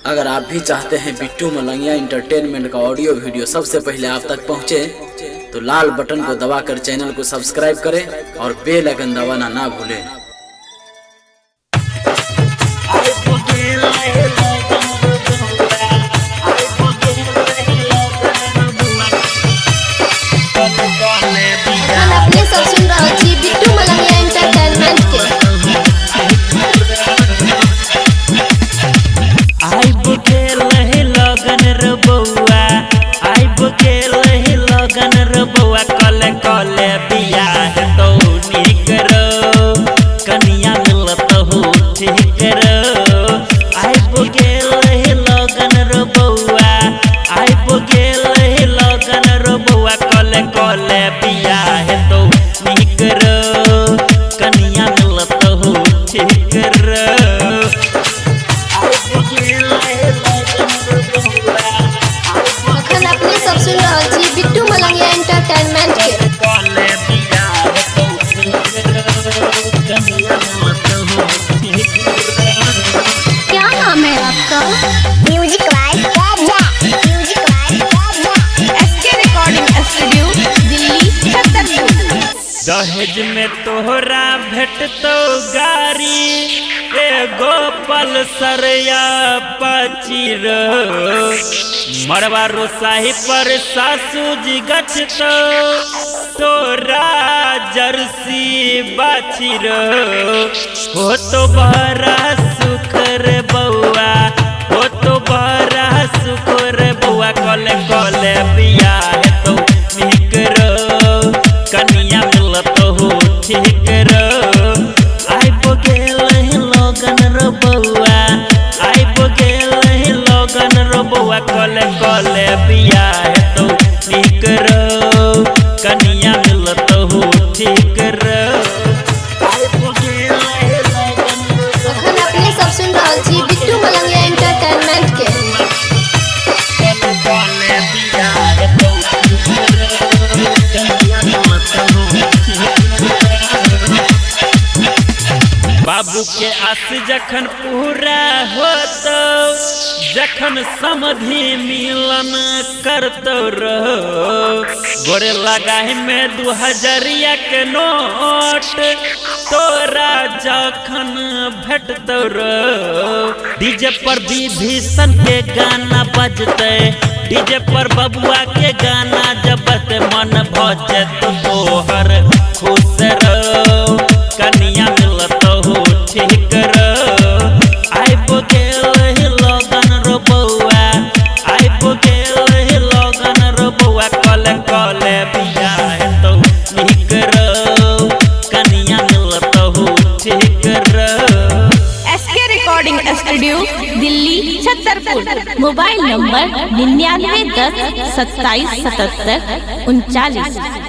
अगर आप भी चाहते हैं बिट्टू मलंगिया इंटरटेनमेंट का ऑडियो वीडियो सबसे पहले आप तक पहुंचे, तो लाल बटन को दबाकर चैनल को सब्सक्राइब करें और बेल आइकन दबाना ना भूलें। अपने सब सुन रहा छी बिट्टू मलंगिया एंटरटेनमेंट के। आइब गेल है लगन रे बउआ, आइब गेल है लगन रे बउआ, कले कले बियाह तो नीक रो, कनिया मिलत हो ठीक रो। आइब गेल है लगन रे बउआ, आइब गेल है लगन रे बउआ, कले कले बियाह तो नीक रो, कनिया मिलत हो ठीक रो। अखन अपने सब सुन रहा छी बिट्टू मलंगिया एंटरटेनमेंट के। क्या नाम है आपका? Music wise Raja, music wise Raja. SK recording studio Delhi Chhatarpur. दहेज में तोहरा भेटतो गाड़ी, एगो पल्सर या पचीर, मरवा रोसाही पर सासू जी गछतो, तोरा जर्सी बाछीर। हो तो बड़ा सुख रे बउआ, हो तो बड़ा सुख रे बउआ, कले कले बियाह तो नीक रो, कनिया मिलत हो ठीक रो। आइब गेल है लगन रो बउआ, आइब गेल है लगन रो बउआ, कले कले बियाह तो नीक रो, कनिया मिलत हो ठीक रो। अखन अपने सब सुन रहा छी बिट्टू मलंगिया एंटरटेनमेंट के। बाबू के आस जखन पूरा होतो, जखन समधि मिलन करतो रहो, गोरे लगाही में 2000 के नोट, तोरा जखन भेटतो रहो। डीजे पर विभीषण के गाना बजते, डीजे पर बबुआ के गाना जब बजते, मन भजे तो तोहर खुश रहो, कनिया मिलत हो ठीक रो। आइब गेल है लगन रो बउआ, आइब गेल है लगन रो बउआ, कले कले बियाह तो नीक रो, कनिया मिलत हो ठीक रो। SK recording studio Delhi Chhatarpur. Mobile number 9910 2777 39।